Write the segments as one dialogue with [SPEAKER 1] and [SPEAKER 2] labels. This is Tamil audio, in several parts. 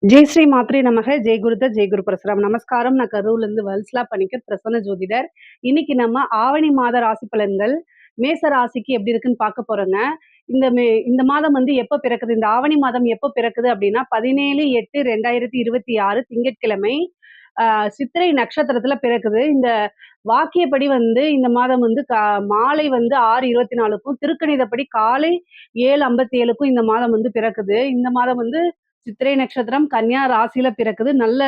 [SPEAKER 1] ஜெய் ஸ்ரீ மாத்ரே நமக, ஜெய் குருதர், ஜெய் குரு பரசுராம். நமஸ்காரம். நான் கரூர்லேருந்து வல்சலா பணிக்கர், பிரசன்ன ஜோதிடர். இன்னைக்கு நம்ம ஆவணி மாத ராசி பலன்கள், மேச ராசிக்கு எப்படி இருக்குன்னு பார்க்க போறோங்க. இந்த மாதம் வந்து எப்ப பிறக்குது? இந்த ஆவணி மாதம் எப்ப பிறக்குது அப்படின்னா, 17/8/2026 திங்கட்கிழமை சித்திரை நட்சத்திரத்துல பிறக்குது. இந்த வாக்கியப்படி வந்து இந்த மாதம் வந்து மாலை வந்து 6:24க்கும், திருக்கணிதப்படி காலை 7:57க்கும் இந்த மாதம் வந்து பிறக்குது. இந்த மாதம் வந்து சித்திரை நட்சத்திரம் கன்னியா ராசியில பிறக்குது. நல்ல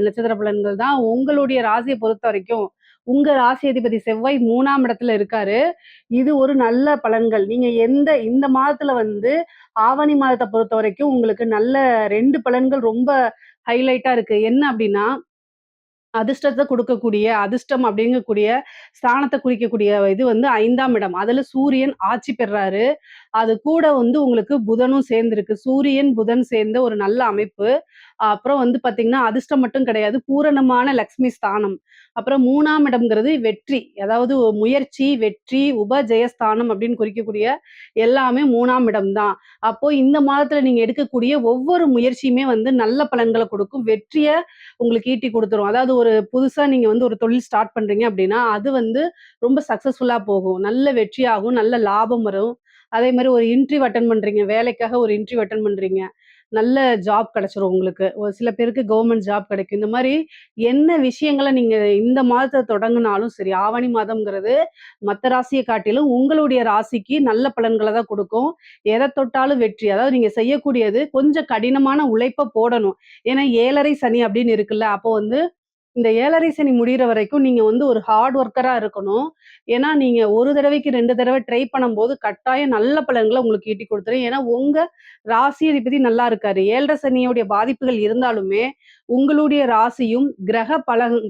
[SPEAKER 1] நட்சத்திர பலன்கள் தான். உங்களுடைய ராசியை பொறுத்த வரைக்கும் உங்க ராசி அதிபதி செவ்வாய் 3ஆம் இடத்துல இருக்காரு. இது ஒரு நல்ல பலன்கள். நீங்க இந்த மாதத்துல வந்து ஆவணி மாதத்தை பொறுத்த வரைக்கும் உங்களுக்கு நல்ல 2 பலன்கள் ரொம்ப ஹைலைட்டா இருக்கு. என்ன அப்படின்னா, அதிர்ஷ்டத்த குடுக்கக்கூடிய, அதிர்ஷ்டம் அப்படிங்கக்கூடிய ஸ்தானத்த குறிக்கக்கூடிய இது வந்து 5ஆம் இடம். அதுல சூரியன் ஆட்சி பெறாரு. அது கூட வந்து உங்களுக்கு புதனும் சேர்ந்திருக்கு. சூரியன், புதன் சேர்ந்த ஒரு நல்ல அமைப்பு. அப்புறம் வந்து பார்த்தீங்கன்னா, அதிர்ஷ்டம் மட்டும் கிடையாது. பூரணமான லக்ஷ்மி ஸ்தானம். அப்புறம் 3ஆம் இடம்ங்கிறது வெற்றி. அதாவது முயற்சி, வெற்றி, உபஜெயஸ்தானம் அப்படின்னு குறிக்கக்கூடிய எல்லாமே 3ஆம் இடம் தான். அப்போ இந்த மாதத்துல நீங்க எடுக்கக்கூடிய ஒவ்வொரு முயற்சியுமே வந்து நல்ல பலன்கள குடுக்கும். வெற்றிய உங்களுக்கு ஈட்டி குடுத்துரும். அதாவது ஒரு புதுசா நீங்க வந்து ஒரு தொழில் ஸ்டார்ட் பண்றீங்க அப்படின்னா, அது வந்து ரொம்ப சக்சஸ்ஃபுல்லா போகும். நல்ல வெற்றியாகும். நல்ல லாபம் வரும். அதே மாரி ஒரு இன்டர்வியூ அட்டெண்ட் பண்றீங்க. வேலைக்காக ஒரு இன்டர்வியூ அட்டெண்ட் பண்றீங்க. நல்ல ஜாப் கிடைச்சிரும் உங்களுக்கு. ஒரு சில பேருக்கு கவர்மெண்ட் ஜாப் கிடைக்கும். இந்த மாரி என்ன விஷயங்கள நீங்க இந்த மாதத்த தொடங்குனாலும் சரி, ஆவணி மாதம்ங்கிறது மத்த ராசிய காட்டிலும் உங்களுடைய ராசிக்கு நல்ல பலன்கள தான் குடுக்கும். எத தொட்டாலும் வெற்றி. அதாவது நீங்க செய்யக்கூடியது கொஞ்சம் கடினமான உழைப்ப போடணும். ஏன்னா 7:30 சனி அப்படின்னு இருக்குல்ல. அப்போ வந்து இந்த 7:30 சனி முடியிற வரைக்கும் நீங்க வந்து ஒரு ஹார்ட் ஒர்க்கரா இருக்கணும். ஏன்னா, நீங்க 1 தடவைக்கு 2 தடவ ட்ரை பண்ணும்போது கட்டாயம் நல்ல பலன்கள உங்களுக்கு ஈட்டி குடுத்துரும். ஏன்னா, உங்க ராசி அதிபதி நல்லா இருக்காரு. 7:30 சனியோடைய பாதிப்புகள் இருந்தாலுமே, உங்களுடைய ராசியும், கிரக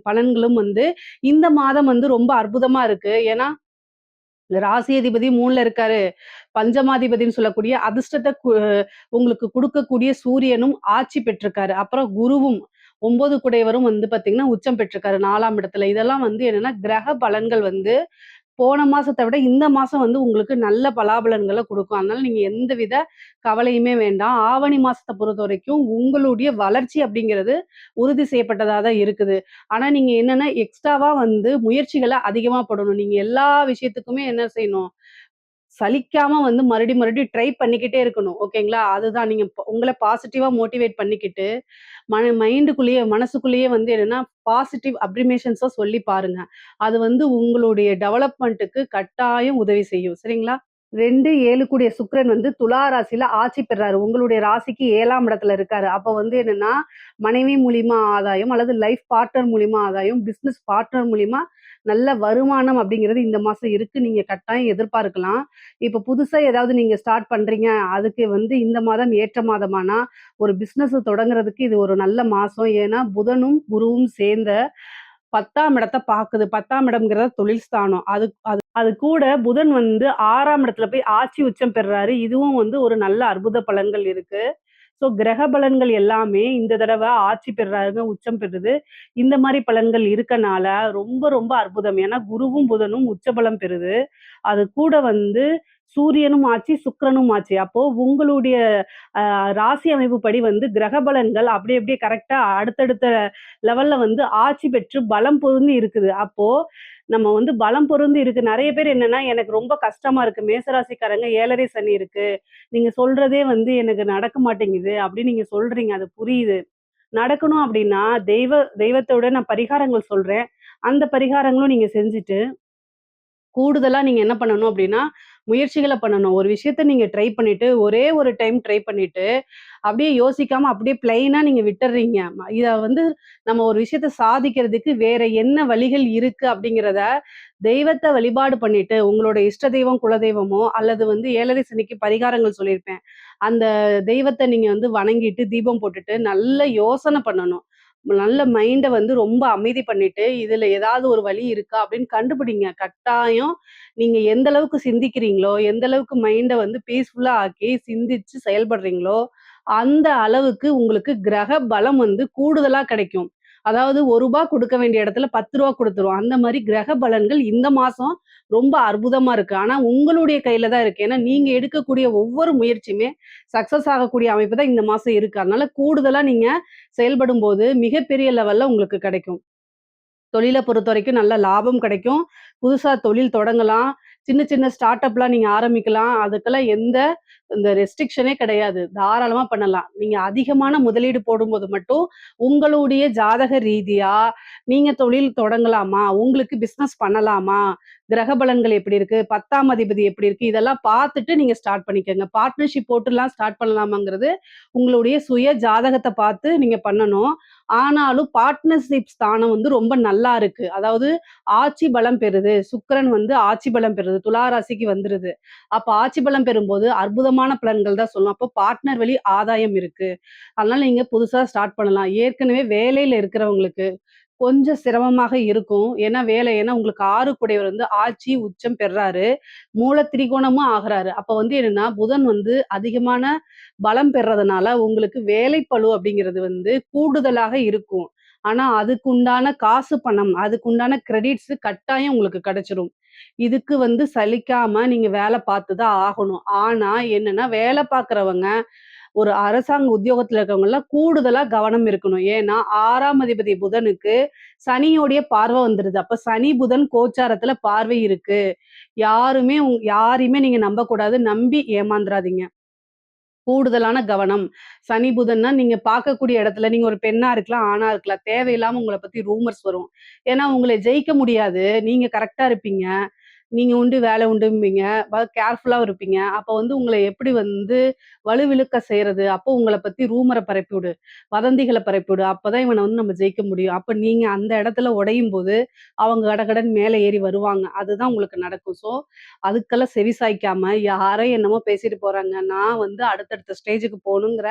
[SPEAKER 1] பலன்களும் வந்து இந்த மாதம் வந்து ரொம்ப அற்புதமா இருக்கு. ஏன்னா, ராசி அதிபதி 3ல இருக்காரு. பஞ்சமாதிபதின்னு சொல்லக்கூடிய அதிர்ஷ்டத்த உங்களுக்கு குடுக்கக்கூடிய சூரியனும் ஆட்சி பெற்றிருக்காரு. அப்புறம் குருவும் 9 குடையவரும் வந்து பார்த்தீங்கன்னா, உச்சம் பெற்றிருக்காரு 4ஆம் இடத்துல. இதெல்லாம் வந்து என்னன்னா, கிரக பலன்கள் வந்து போன மாசத்த விட இந்த மாசம் வந்து உங்களுக்கு நல்ல பலாபலன்கள குடுக்கும். அதனால நீங்க எந்தவித கவலையுமே வேண்டாம். ஆவணி மாசத்த பொறுத்தவரைக்கும் உங்களுடைய வளர்ச்சி அப்படிங்கிறது உறுதி செய்யப்பட்டதா தான் இருக்குது. ஆனா நீங்க என்னன்னா, எக்ஸ்ட்ராவா வந்து முயற்சிகள அதிகமா போடணும். நீங்க எல்லா விஷயத்துக்குமே என்ன செய்யணும்? சலிக்காம வந்து மறுபடியும் ட்ரை பண்ணிக்கிட்டே இருக்கணும். ஓகேங்களா? அதுதான் நீங்க உங்கள பாசிட்டிவா மோட்டிவேட் பண்ணிக்கிட்டு, மனசுக்குள்ளேயே வந்து என்னன்னா, பாசிட்டிவ் அப்ரிமேஷன்ஸ சொல்லி பாருங்க. அது வந்து உங்களுடைய டெவலப்மென்ட்க்கு கட்டாயம் உதவி செய்யும். சரிங்களா? 2, 7 கூடிய சுக்கிரன் வந்து துலா ராசியில ஆட்சி பெறாரு. உங்களுடைய ராசிக்கு 7ஆம் இடத்துல இருக்காரு. அப்ப வந்து என்னன்னா, மனைவி மூலியமா ஆதாயம் அல்லது லைஃப் பார்ட்னர் மூலியமா ஆதாயம், பிசினஸ் பார்ட்னர் மூலியமா நல்ல வருமானம் அப்படிங்கிறது இந்த மாசம் இருக்கு. நீங்க கட்டாயம் எதிர்பார்க்கலாம். இப்ப புதுசா ஏதாவது நீங்க ஸ்டார்ட் பண்றீங்க. அதுக்கு வந்து இந்த மாதம் ஏற்ற மாதமானா, ஒரு பிசினஸ் தொடங்குறதுக்கு இது ஒரு நல்ல மாசம். ஏன்னா, புதனும், குருவும் சேர்ந்த 10ஆம் இடத்த பாக்குது. 10ஆம் இடம்ங்கிறது தொழில் ஸ்தானம். அது கூட புதன் வந்து 6ஆம் இடத்துல போய் ஆட்சி உச்சம் பெறுறாரு. இதுவும் வந்து ஒரு நல்ல அற்புத பலன்கள் இருக்கு. ஸோ கிரக பலன்கள் எல்லாமே இந்த தடவ ஆட்சி பெறுறாருங்க, உச்சம் பெறுது. இந்த மாரி பலன்கள் இருக்கனால ரொம்ப ரொம்ப அற்புதம். ஏன்னா குருவும், புதனும் உச்ச பலம் பெறுது. அது கூட வந்து சூரியனும் ஆட்சி, சுக்கிரனும் ஆட்சி. அப்போ உங்களுடைய ராசி அமைப்புப்படி வந்து கிரக பலன்கள் அப்படி அப்படியே கரெக்ட்டா அடுத்தடுத்த லெவல்ல வந்து ஆட்சி பெற்று பலம் பொருந்தி இருக்குது. அப்போ நம்ம வந்து பலம் பொருந்தி இருக்கு. நெறைய பேர் என்னன்னா, எனக்கு ரொம்ப கஷ்டமா இருக்கு. மேசராசிக்காரங்க 7:30 சனி இருக்கு. நீங்க சொல்றதே வந்து எனக்கு நடக்க மாட்டேங்குது அப்படின்னு நீங்க சொல்றீங்க. அது புரியுது. நடக்கணும் அப்படின்னா, தெய்வத்தோட நான் பரிகாரங்கள் சொல்றேன். அந்த பரிகாரங்களும் நீங்க செஞ்சுட்டு கூடுதலா நீங்க என்ன பண்ணணும் அப்டின்னா, முயற்சிகள பண்ணணும். ஒரு விஷயத்த நீங்க ட்ரை பண்ணிட்டு, ஒரே ஒரு டைம் ட்ரை பண்ணிட்டு, அப்படியே யோசிக்காம அப்படியே பிளெயினா நீங்க விட்டுர்றீங்க. இத வந்து நம்ம ஒரு விஷயத்த சாதிக்கிறதுக்கு வேற என்ன வழிகள் இருக்கு அப்படிங்கிறத, தெய்வத்த வழிபாடு பண்ணிட்டு, உங்களோட இஷ்ட தெய்வம், குலதெய்வமோ அல்லது வந்து 7:30 சனிக்கு பரிகாரங்கள் சொல்லியிருப்பேன். அந்த தெய்வத்த நீங்க வந்து வணங்கிட்டு, தீபம் போட்டுட்டு, நல்ல யோசனை பண்ணணும். நல்ல மைண்ட வந்து ரொம்ப அமைதி பண்ணிட்டு, இதுல ஏதாவது ஒரு வழி இருக்கா அப்படின்னு கண்டுபிடிங்க. கட்டாயம் நீங்க எந்த அளவுக்கு சிந்திக்கிறீங்களோ, எந்த அளவுக்கு மைண்ட வந்து பீஸ்ஃபுல்லா ஆக்கி சிந்திச்சு செயல்படுறீங்களோ, அந்த அளவுக்கு உங்களுக்கு கிரக பலம் வந்து கூடுதலா கிடைக்கும். அதாவது ரூ. 1 குடுக்க வேண்டிய இடத்துல ரூ. 10 குடுத்துரும். அந்த மாரி கிரக பலன்கள் இந்த மாசம் ரொம்ப அற்புதமா இருக்கு. ஆனா உங்களுடைய கையில தான் இருக்கு. ஏன்னா நீங்க எடுக்கக்கூடிய ஒவ்வொரு முயற்சியுமே சக்சஸ் ஆகக்கூடிய அமைப்பு தான் இந்த மாசம் இருக்கு. அதனால கூடுதலா நீங்க செயல்படும்போது மிகப்பெரிய லெவல்ல உங்களுக்கு கிடைக்கும். தொழில பொறுத்தவரைக்கும் நல்ல லாபம் கிடைக்கும். புதுசா தொழில் தொடங்கலாம். சின்ன சின்ன ஸ்டார்ட் அப்லாம் நீங்க ஆரம்பிக்கலாம். அதுக்கெல்லாம் எந்த இந்த ரெஸ்ட்ரிக்ஷனே கிடையாது. தாராளமா பண்ணலாம். நீங்க அதிகமான முதலீடு போடும்போது மட்டும், உங்களுடைய ஜாதக ரீதியா நீங்க தொழில் தொடங்கலாமா? உங்களுக்கு பிசினஸ் பண்ணலாமா? கிரக பலன்கள் எப்படி இருக்கு? 10ஆம் அதிபதி எப்படி இருக்கு? இதெல்லாம் பார்த்துட்டு நீங்க ஸ்டார்ட் பண்ணிக்கங்க. பார்ட்னர்ஷிப் போட்டுலாம் ஸ்டார்ட் பண்ணலாமாங்கிறது, உங்களுடைய சுய ஜாதகத்த பார்த்து நீங்க பண்ணணும். ஆனாலும் பார்ட்னர்ஷிப் ஸ்தானம் வந்து ரொம்ப நல்லா இருக்கு. அதாவது ஆட்சி பலம் பெறுது. சுக்கிரன் வந்து ஆட்சி பலம் பெறுது. துலா ராசிக்கு வந்துருது. அப்ப ஆட்சி பலம் பெறும்போது அற்புதமான பலன்கள் தான் சொல்லும். அப்போ பார்ட்னர் வழி ஆதாயம் இருக்கு. அதனால நீங்க புதுசா ஸ்டார்ட் பண்ணலாம். ஏற்கனவே வேலையில இருக்கிறவங்களுக்கு கொஞ்சம் சிரமமாக இருக்கும். ஏன்னா உங்களுக்கு 6 கூடையவர் வந்து ஆட்சி உச்சம் பெறாரு. மூல திரிகோணமும் ஆகுறாரு. அப்ப வந்து என்னன்னா, புதன் வந்து அதிகமான பலம் பெறதுனால உங்களுக்கு வேலைப்பளு அப்படிங்கிறது வந்து கூடுதலாக இருக்கும். ஆனா அதுக்குண்டான காசு பணம், அதுக்குண்டான கிரெடிட்ஸ் கட்டாயம் உங்களுக்கு கிடைச்சிரும். இதுக்கு வந்து சலிக்காம நீங்க வேலை பார்த்து தான் ஆகணும். ஆனா என்னன்னா, வேலை பார்க்கிறவங்க ஒரு அரசாங்க உத்தியோகத்துல இருக்கவங்கலாம் கூடுதலா கவனம் இருக்கணும். ஏன்னா 6ஆம் அதிபதி புதனுக்கு சனியோடைய பார்வை வந்துருது. அப்ப சனி, புதன் கோச்சாரத்துல பார்வை இருக்கு. யாரையுமே நீங்க நம்பக்கூடாது. நம்பி ஏமாந்துறாதீங்க. கூடுதலான கவனம். சனி, புதன்னா நீங்க பார்க்கக்கூடிய இடத்துல நீங்க ஒரு பெண்ணா இருக்கலாம், ஆணா இருக்கலாம். தேவையில்லாம உங்கள பத்தி ரூமர்ஸ் வரும். ஏன்னா உங்கள ஜெயிக்க முடியாது. நீங்க கரெக்ட்டா இருப்பீங்க. நீங்க உண்டு வேலை உண்டும்பீங்க. கேர்ஃபுல்லா இருப்பீங்க. அப்ப வந்து உங்கள எப்படி வந்து வலுவிழுக்க செய்றது? அப்போ உங்கள பத்தி ரூமர பரப்பிவிடு. வதந்திகள பரப்பிவிடு. அப்பதான் இவன வந்து நம்ம ஜெயிக்க முடியும். அப்ப நீங்க அந்த இடத்துல உடையும்போது, அவங்க கடகடன்னு மேல ஏறி வருவாங்க. அதுதான் உங்களுக்கு நடக்கும். அதுக்கெல்லாம் செவி சாய்க்காம, யாரோ என்னமோ பேசிட்டு போறாங்க. நான் வந்து அடுத்தடுத்த ஸ்டேஜுக்கு போணுங்கிற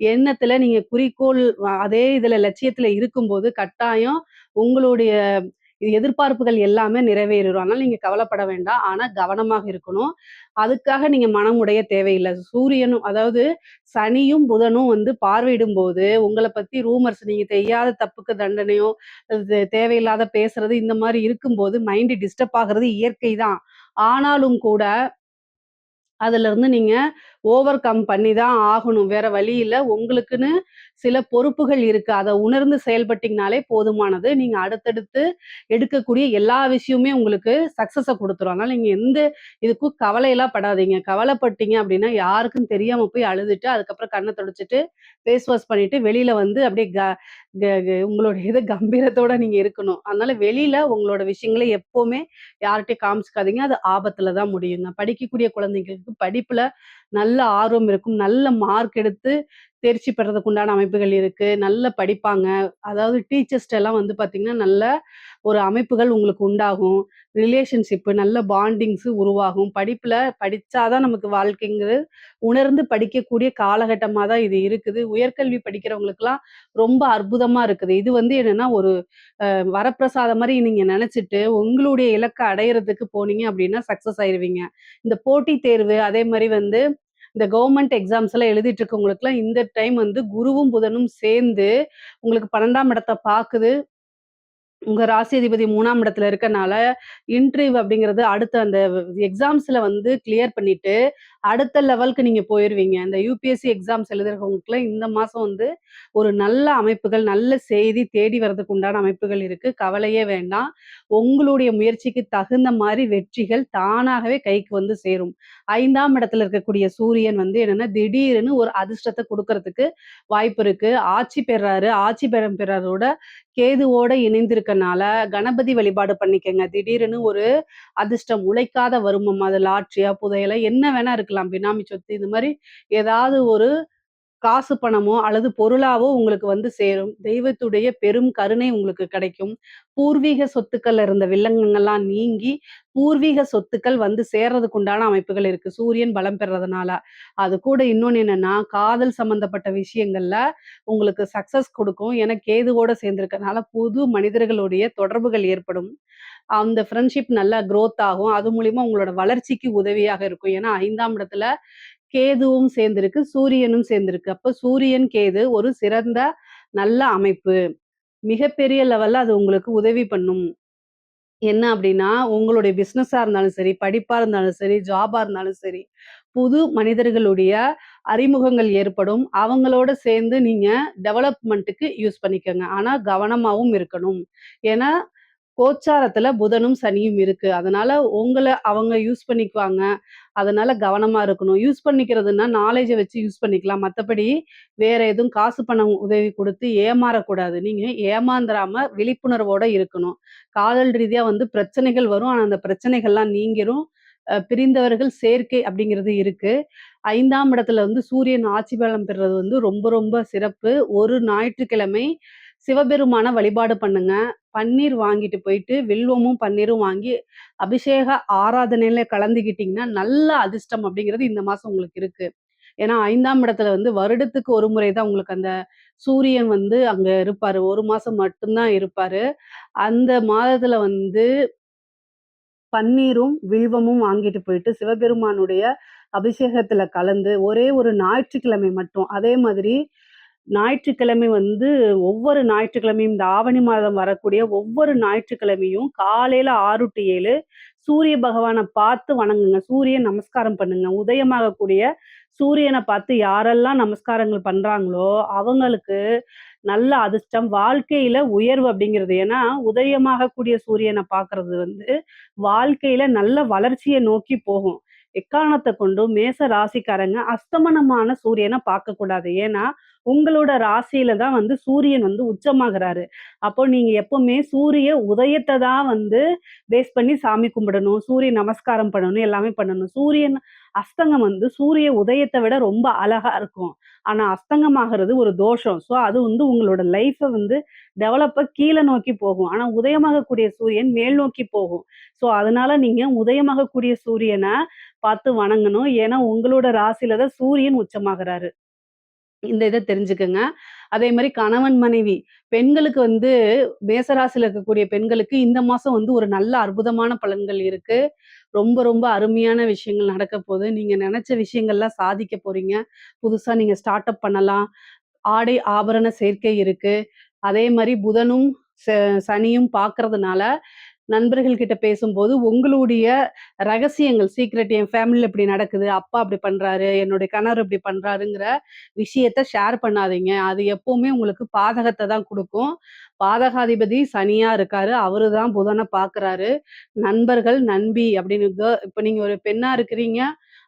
[SPEAKER 1] எண்ணத்துல நீங்க குறிக்கோள் அதே இதுல லட்சியத்துல இருக்கும்போது, கட்டாயம் உங்களுடைய எதிர்பார்ப்புகள் எல்லாமே நிறைவேறிரும். அதனால நீங்க கவலைப்பட வேண்டாம். ஆனா கவனமாக இருக்கணும். அதுக்காக நீங்க மனம் உடைய தேவையில்ல. சூரியனும் அதாவது சனியும், புதனும் வந்து பார்வையிடும்போது, உங்கள பத்தி ரூமர்ஸ் நீங்க செய்யாத தப்புக்கு தண்டனையோ, தேவையில்லாத பேசுறது இந்த மாரி இருக்கும்போது மைண்ட் டிஸ்டர்ப் ஆகுறது இயற்கை தான். ஆனாலும் கூட அதுலருந்து நீங்க ஓவர் கம் பண்ணி தான் ஆகணும். வேற வழி இல்ல. உங்களுக்குன்னு சில பொறுப்புகள் இருக்கு. அத உணர்ந்து செயல்பட்டீங்கனாலே போதுமானது. நீங்க அடுத்தடுத்து எடுக்கக்கூடிய எல்லா விஷயமுமே உங்களுக்கு சக்சஸ குடுத்துரும். அதனால நீங்க எந்த இதுக்கும் கவலையெல்லாம் படாதீங்க. கவலைப்பட்டீங்க அப்டின்னா, யாருக்கும் தெரியாம போய் அழுதுட்டு, அதுக்கப்புறம் கண்ண தொடச்சுட்டு, ஃபேஸ் வாஷ் பண்ணிட்டு, வெளியில வந்து அப்டியே க க க உங்களுடைய கம்பீரத்தோட நீங்க இருக்கணும். அதனால வெளியில உங்களோட விஷயங்கள எப்பவுமே யார்ட்டயும் காமிச்சுக்காதீங்க. அது ஆபத்துல தான் முடியுங்க. படிக்கக்கூடிய குழந்தைங்களுக்கு படிப்புல நல்ல ஆர்வம் இருக்கும். நல்ல மார்க் எடுத்து தேர்ச்சி பெறதுக்கு உண்டான அமைப்புகள் இருக்கு. நல்லா படிப்பாங்க. அதாவது டீச்சர்ஸ்ட்ட எல்லாம் வந்து பார்த்தீங்கன்னா, நல்ல ஒரு அமைப்புகள் உங்களுக்கு உண்டாகும். ரிலேஷன்ஷிப் நல்ல பாண்டிங்ஸ் உருவாகும். படிப்புல படிச்சா தான் நமக்கு வாழ்க்கைங்கிறது உணர்ந்து படிக்கக்கூடிய காலகட்டமா தான் இது இருக்குது. உயர்கல்வி படிக்கிறவங்களுக்கெல்லாம் ரொம்ப அற்புதமா இருக்குது. இது வந்து என்னன்னா, ஒரு வரப்பிரசாதம் மாரி நீங்க நெனச்சுட்டு, உங்களுடைய இலக்க அடையறதுக்கு போனீங்க அப்டின்னா சக்சஸ் ஆயிருவீங்க. இந்த போட்டித் தேர்வு, அதே மாரி வந்து இந்த கவர்மெண்ட் எக்ஸாம்ஸ் எல்லாம் எழுதிட்டு இருக்கவங்களுக்குலாம் இந்த டைம் வந்து குருவும், புதனும் சேர்ந்து உங்களுக்கு 12ஆம் இடத்த பாக்குது. உங்க ராசி அதிபதி 3ஆம் இடத்துல இருக்கனால, இன்டர்வியூ அப்படிங்கிறது அடுத்த அந்த எக்ஸாம்ஸ்ல வந்து கிளியர் பண்ணிட்டு, அடுத்த லெவலுக்கு நீங்க போயிருவீங்க. இந்த யுபிஎஸ்சி எக்ஸாம்ஸ் எழுதுறவங்களுக்குலாம் இந்த மாசம் வந்து ஒரு நல்ல அமைப்புகள், நல்ல செய்தி தேடி வரதுக்கு உண்டான அமைப்புகள் இருக்கு. கவலையே வேண்டாம். உங்களுடைய முயற்சிக்கு தகுந்த மாரி வெற்றிகள் தானாகவே கைக்கு வந்து சேரும். 5ஆம் இடத்துல இருக்கக்கூடிய சூரியன் வந்து என்னன்னா, திடீர்னு ஒரு அதிர்ஷ்டத்த குடுக்கறதுக்கு வாய்ப்பு இருக்கு. ஆட்சி பெறாரு. ஆட்சி பெறம் பெறதோட கேதுவோட இணைந்திருக்கனால, கணபதி வழிபாடு பண்ணிக்கங்க. திடீர்னு ஒரு அதிர்ஷ்டம், உழைக்காத வருமம், அது லாட்டரியா, புதையலா என்ன வேணா இருக்கலாம். பினாமி சொத்து இது மாரி ஏதாவது ஒரு காசு பணமோ அல்லது பொருளாவோ உங்களுக்கு வந்து சேரும். தெய்வத்துடைய பெரும் கருணை உங்களுக்கு கிடைக்கும். பூர்வீக சொத்துக்கள்ல இருந்த வில்லங்கங்கள்லாம் நீங்கி, பூர்வீக சொத்துக்கள் வந்து சேர்றதுக்கு உண்டான அமைப்புகள் இருக்கு. சூரியன் பலம் பெறதுனால. அது கூட இன்னொன்னு என்னன்னா, காதல் சம்பந்தப்பட்ட விஷயங்கள்ல உங்களுக்கு சக்சஸ் குடுக்கும். ஏன்னா கேதுவோட சேர்ந்திருக்கனால புது மனிதர்களுடைய தொடர்புகள் ஏற்படும். அந்த ஃப்ரெண்ட்ஷிப் நல்லா குரோத் ஆகும். அது மூலியமா உங்களோட வளர்ச்சிக்கு உதவியாக இருக்கும். ஏன்னா 5ஆம் இடத்துல கேதுவும் சேர்ந்திருக்கு, சூரியனும் சேர்ந்திருக்கு. அப்ப சூரியன், கேது ஒரு சிறந்த நல்ல அமைப்பு. மிகப்பெரிய லெவல்ல அது உங்களுக்கு உதவி பண்ணும். என்ன அப்டின்னா, உங்களுடைய பிசினஸா இருந்தாலும் சரி, படிப்பா இருந்தாலும் சரி, ஜாபா இருந்தாலும் சரி, புது மனிதர்களுடைய அறிமுகங்கள் ஏற்படும். அவங்களோட சேர்ந்து நீங்க டெவலப்மென்ட்க்கு யூஸ் பண்ணிக்கங்க. ஆனா கவனமாவும் இருக்கணும். ஏன்னா, கோச்சாரத்துல புதனும், சனியும் இருக்கு. அதனால உங்கள அவங்க யூஸ் பண்ணிக்குவாங்க. அதனால கவனமா இருக்கணும். யூஸ் பண்ணிக்கிறதுன்னா, நாலேட்ஜ வச்சு யூஸ் பண்ணிக்கலாம். மத்தபடி வேற எதுவும் காசு பணம் உதவி குடுத்து ஏமாறக்கூடாது. நீங்க ஏமாந்துராம விழிப்புணர்வோட இருக்கணும். காதல் ரீதியா வந்து பிரச்சனைகள் வரும். ஆனா, அந்த பிரச்சனைகள்லாம் நீங்கிரும். பிரிந்தவர்கள் சேர்க்கை அப்படிங்கிறது இருக்கு. 5ஆம் இடத்துல வந்து சூரியன் ஆட்சி பலம் பெறுறது வந்து ரொம்ப ரொம்ப சிறப்பு. ஒரு ஞாயிற்றுக்கிழமை சிவபெருமான வழிபாடு பண்ணுங்க. பன்னீர் வாங்கிட்டு போயிட்டு, வில்வமும், பன்னீரும் வாங்கி அபிஷேக ஆராதனையில கலந்துக்கிட்டீங்கன்னா, நல்ல அதிர்ஷ்டம் அப்படிங்கிறது இந்த மாசம் உங்களுக்கு இருக்கு. ஏன்னா 5ஆம் இடத்துல வந்து வருடத்துக்கு ஒரு முறை தான் உங்களுக்கு அந்த சூரியன் வந்து அங்க இருப்பாரு. 1 மாசம் மட்டும் தான் இருப்பாரு. அந்த மாதத்துல வந்து பன்னீரும், வில்வமும் வாங்கிட்டு போயிட்டு சிவபெருமானுடைய அபிஷேகத்துல கலந்து ஒரே ஒரு ஞாயிற்றுக்கிழமை மட்டும் அதே மாதிரி ஞாயிற்றுக்கிழமை வந்து ஒவ்வொரு ஞாயிற்றுக்கிழமையும் இந்த ஆவணி மாதம் வரக்கூடிய ஒவ்வொரு ஞாயிற்றுக்கிழமையும் காலையில 6 டூ 7 சூரிய பகவான பார்த்து வணங்குங்க. சூரியன் நமஸ்காரம் பண்ணுங்க. உதயமாகக்கூடிய சூரியன பார்த்து யாரெல்லாம் நமஸ்காரங்கள் பண்றாங்களோ, அவங்களுக்கு நல்ல அதிர்ஷ்டம், வாழ்க்கையில உயர்வு அப்படிங்கிறது. ஏன்னா, உதயமாகக்கூடிய சூரியன பார்க்கறது வந்து வாழ்க்கையில நல்ல வளர்ச்சிய நோக்கி போகும். எக்காரணத்த கொண்டும் மேச ராசிக்காரங்க அஸ்தமனமான சூரியன பார்க்கக்கூடாது. ஏன்னா, உங்களோட ராசியில தான் வந்து சூரியன் வந்து உச்சமாகுறாரு. அப்போ நீங்க எப்பவுமே சூரிய உதயத்த தான் வந்து பேஸ் பண்ணி சாமி கும்பிடணும். சூரிய நமஸ்காரம் பண்ணணும். எல்லாமே பண்ணணும். சூரியன் அஸ்தங்கம் வந்து சூரிய உதயத்த விட ரொம்ப அழகா இருக்கும். ஆனா, அஸ்தங்கமாகுறது ஒரு தோஷம். ஸோ, அது வந்து உங்களோட லைஃப வந்து கீழ நோக்கி போகும். ஆனா, உதயமாகக்கூடிய சூரியன் மேல் நோக்கி போகும். ஸோ, அதனால நீங்க உதயமாகக்கூடிய சூரியன பார்த்து வணங்கணும். ஏன்னா, உங்களோட ராசியில தான் சூரியன் உச்சமாகுறாரு. இந்த இத தெரிஞ்சுக்கங்க. அதே மாரி கணவன், மனைவி பெண்களுக்கு வந்து மேசராசியில இருக்கக்கூடிய பெண்களுக்கு இந்த மாசம் வந்து ஒரு நல்ல அற்புதமான பலன்கள் இருக்கு. ரொம்ப ரொம்ப அருமையான விஷயங்கள் நடக்கப் போது. நீங்க நெனச்ச விஷயங்கள்லாம் சாதிக்க போறீங்க. புதுசா நீங்க ஸ்டார்ட் அப் பண்ணலாம். ஆடை, ஆபரண சேர்க்கை இருக்கு. அதே மாரி புதனும், ச சனியும் பார்க்கறதுனால நண்பர்கள் கிட்ட பேசும்போது, உங்களுடைய ரகசியங்கள், சீக்ரெட் என் ஃபேமிலில இப்படி நடக்குது. அப்பா அப்படி பண்றாரு. என்னுடைய கணவர் இப்படி பண்றாருங்கிற விஷயத்த ஷேர் பண்ணாதீங்க. அது எப்பவுமே உங்களுக்கு பாதகத்த தான் குடுக்கும். பாதகாதிபதி சனியா இருக்காரு. அவரு தான் புதன பார்க்குறாரு. நண்பர்கள், நண்பி அப்படின்னு இப்ப நீங்க ஒரு பெண்ணா இருக்கிறீங்க.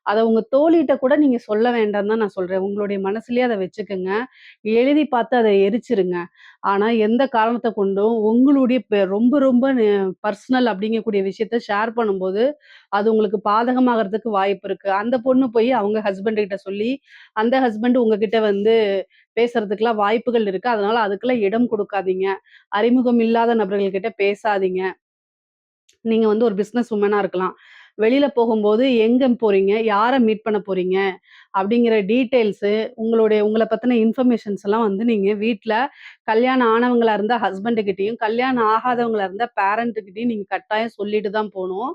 [SPEAKER 1] அத உங்க தோழிட்ட கூட நீங்க சொல்ல வேண்டான்னு தான் நான் சொல்றேன். உங்களுடைய மனசுலயே அத வச்சுக்கங்க. எழுதி பார்த்து அத எரிச்சிருங்க. ஆனா, எந்த காரணத்த கொண்டும் உங்களுடைய ரொம்ப ரொம்ப பர்சனல் அப்படிங்கக்கூடிய விஷயத்த ஷேர் பண்ணும்போது, அது உங்களுக்கு பாதகமாகறதுக்கு வாய்ப்பு இருக்கு. அந்த பொண்ணு போய் அவங்க ஹஸ்பண்ட் கிட்ட சொல்லி, அந்த ஹஸ்பண்ட் உங்ககிட்ட வந்து பேசுறதுக்குலாம் வாய்ப்புகள் இருக்கு. அதனால அதுக்கெல்லாம் இடம் குடுக்காதீங்க. அறிமுகம் இல்லாத நபர்கள் கிட்ட பேசாதீங்க. நீங்க வந்து ஒரு பிசினஸ் வுமனா இருக்கலாம். வெளியில போகும்போது எங்க போறீங்க? யார மீட் பண்ண போறீங்க? அப்படிங்கிற டீட்டெயில்ஸு, உங்கள பத்தின இன்ஃபர்மேஷன்ஸ் எல்லாம் வந்து நீங்க வீட்ல கல்யாணம் ஆனவங்களா இருந்தா ஹஸ்பண்ட் கிட்டயும், கல்யாணம் ஆகாதவங்களா இருந்தா பேரண்ட் கிட்டயும் நீங்க கட்டாயம் சொல்லிட்டு தான் போணும்.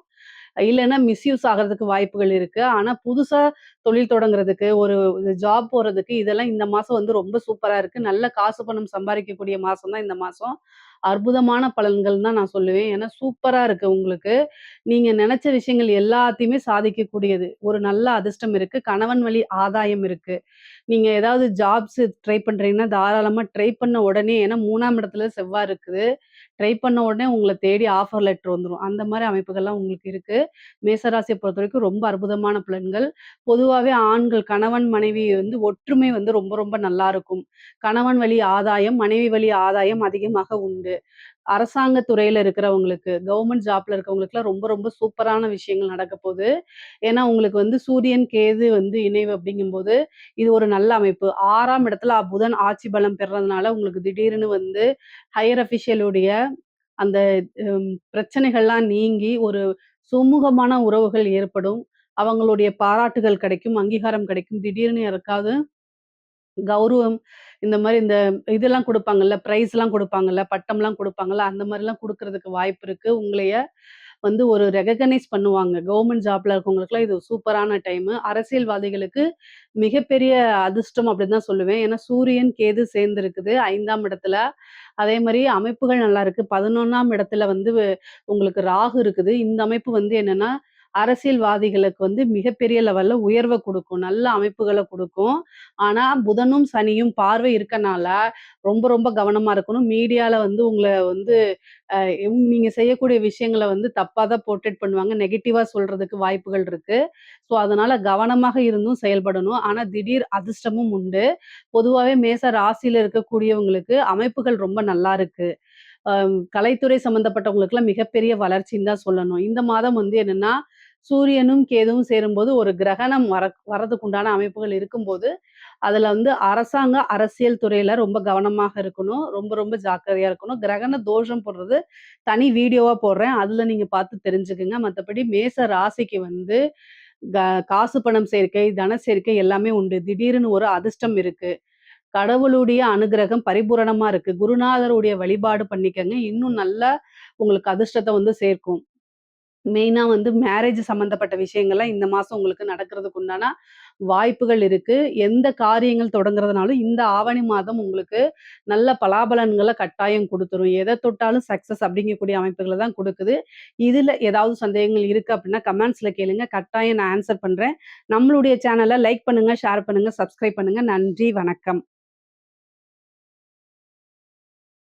[SPEAKER 1] இல்லன்னா மிஸ்யூஸ் ஆகுறதுக்கு வாய்ப்புகள் இருக்கு. ஆனா புதுசா தொழில் தொடங்குறதுக்கு, ஒரு ஜாப் போறதுக்கு இதெல்லாம் இந்த மாசம் வந்து ரொம்ப சூப்பரா இருக்கு. நல்ல காசு பணம் சம்பாரிக்கக்கூடிய மாசம் தான் இந்த மாசம். அற்புதமான பலன்கள் தான் நான் சொல்லுவேன். ஏன்னா சூப்பரா இருக்கு உங்களுக்கு. நீங்க நெனச்ச விஷயங்கள் எல்லாத்தையுமே சாதிக்கக்கூடியது. ஒரு நல்ல அதிர்ஷ்டம் இருக்கு. கணவன் வழி ஆதாயம் இருக்கு. நீங்க ஏதாவது ஜாப்ஸ் ட்ரை பண்றீங்கன்னா, தாராளமா ட்ரை பண்ண உடனே ஏன்னா 3ஆம் இடத்துல செவ்வாய் இருக்குது. ட்ரை பண்ண உடனே உங்கள தேடி ஆஃபர் லெட்டர் வந்துரும். அந்த மாரி அமைப்புகள்லாம் உங்களுக்கு இருக்கு. மேசராசிய பொறுத்தவரைக்கும் ரொம்ப அற்புதமான பலன்கள். பொதுவாவே ஆண்கள் கணவன், மனைவி வந்து ஒற்றுமை வந்து ரொம்ப ரொம்ப நல்லா இருக்கும். கணவன் வழி ஆதாயம், மனைவி வழி ஆதாயம் அதிகமாக உண்டு. அரசாங்க துறையில இருக்கிறவங்களுக்கு, கவர்மெண்ட் ஜாப்ல இருக்கவங்களுக்குலாம் ரொம்ப ரொம்ப சூப்பரான விஷயங்கள் நடக்கப் போது. ஏன்னா, உங்களுக்கு வந்து சூரியன், கேது வந்து இணைவு அப்படிங்கும்போது, இது ஒரு நல்ல அமைப்பு. 6ஆம் இடத்துல புதன் ஆட்சி பலம் பெறதுனால உங்களுக்கு திடீர்னு வந்து ஹையர் அஃபிஷியலுடைய அந்த பிரச்சனைகள்லாம் நீங்கி ஒரு சுமூகமான உறவுகள் ஏற்படும். அவங்களுடைய பாராட்டுகள் கிடைக்கும், அங்கீகாரம் கிடைக்கும். திடீர்னு யாருக்காவது கௌரவம் இந்த மாரி இந்த இதெல்லாம் குடுப்பாங்கல்ல, பிரைஸ்லாம் குடுப்பாங்கல்ல, பட்டம்லாம் குடுப்பாங்கல்ல, அந்த மாரிலாம் குடுக்கறதுக்கு வாய்ப்பு இருக்கு. உங்களைய வந்து ஒரு ரெகக்னைஸ் பண்ணுவாங்க. கவர்மெண்ட் ஜாப்ல இருக்கவங்களுக்குலாம் இது சூப்பரான டைமு. அரசியல்வாதிகளுக்கு மிகப்பெரிய அதிர்ஷ்டம் அப்படின்னு தான் சொல்லுவேன். ஏன்னா சூரியன், கேது சேர்ந்திருக்குது 5ஆம் இடத்துல. அதே மாரி அமைப்புகள் நல்லா இருக்கு. 11ஆம் இடத்துல வந்து உங்களுக்கு ராகு இருக்குது. இந்த அமைப்பு வந்து என்னன்னா, அரசியல்வாதிகளுக்கு வந்து மிகப்பெரிய லெவல்ல உயர்வ குடுக்கும். நல்ல அமைப்புகள குடுக்கும். ஆனா புதனும், சனியும் பார்வை இருக்கனால, ரொம்ப ரொம்ப கவனமா இருக்கணும். மீடியால வந்து உங்கள வந்து அ நீங்க செய்யக்கூடிய விஷயங்கள வந்து தப்பா தான் போர்ட்ரேட் பண்ணுவாங்க. நெகட்டிவா சொல்றதுக்கு வாய்ப்புகள் இருக்கு. ஸோ, அதனால கவனமாக இருந்தும் செயல்படணும். ஆனா திடீர் அதிர்ஷ்டமும் உண்டு. பொதுவாவே மேச ராசியில இருக்கக்கூடியவங்களுக்கு அமைப்புகள் ரொம்ப நல்லா இருக்கு. கலைத்துறை சம்மந்தப்பட்டவங்களுக்குலாம் மிகப்பெரிய வளர்ச்சின்னு தான் சொல்லணும். இந்த மாதம் வந்து என்னன்னா, சூரியனும், கேதுவும் சேரும்போது ஒரு கிரகணம் வரதுக்கு உண்டான அமைப்புகள் இருக்கும்போது, அதுல வந்து அரசியல் துறையில ரொம்ப கவனமாக இருக்கணும். ரொம்ப ரொம்ப ஜாக்கிரதையா இருக்கணும். கிரகண தோஷம் போடுறது தனி வீடியோவா போடுறேன். அதுல நீங்க பார்த்து தெரிஞ்சுக்குங்க. மத்தபடி மேச ராசிக்கு வந்து க காசு பணம் சேர்க்கை, தன சேர்க்கை எல்லாமே உண்டு. திடீர்னு ஒரு அதிர்ஷ்டம் இருக்கு. கடவுளுடைய அனுக்கிரகம் பரிபூரணமா இருக்கு. குருநாதருடைய வழிபாடு பண்ணிக்கங்க. இன்னும் நல்லா உங்களுக்கு அதிர்ஷ்டத்த வந்து சேர்க்கும். மெயினா வந்து மேரேஜ் சம்மந்தப்பட்ட விஷயங்கள்லாம் இந்த மாசம் உங்களுக்கு நடக்கிறதுக்கு உண்டான வாய்ப்புகள் இருக்கு. எந்த காரியங்கள் தொடங்குறதுனாலும் இந்த ஆவணி மாதம் உங்களுக்கு நல்ல பலாபலன்கள கட்டாயம் குடுத்துரும். எத தொட்டாலும் சக்சஸ் அப்படிங்கக்கூடிய அமைப்புகள தான் குடுக்குது. இதுல ஏதாவது சந்தேகங்கள் இருக்கு அப்படின்னா கமெண்ட்ஸ்ல கேளுங்க. கட்டாயம் நான் ஆன்ஸர் பண்றேன். நம்மளுடைய சேனல லைக் பண்ணுங்க, ஷேர் பண்ணுங்க, சப்ஸ்கிரைப் பண்ணுங்க. நன்றி, வணக்கம்.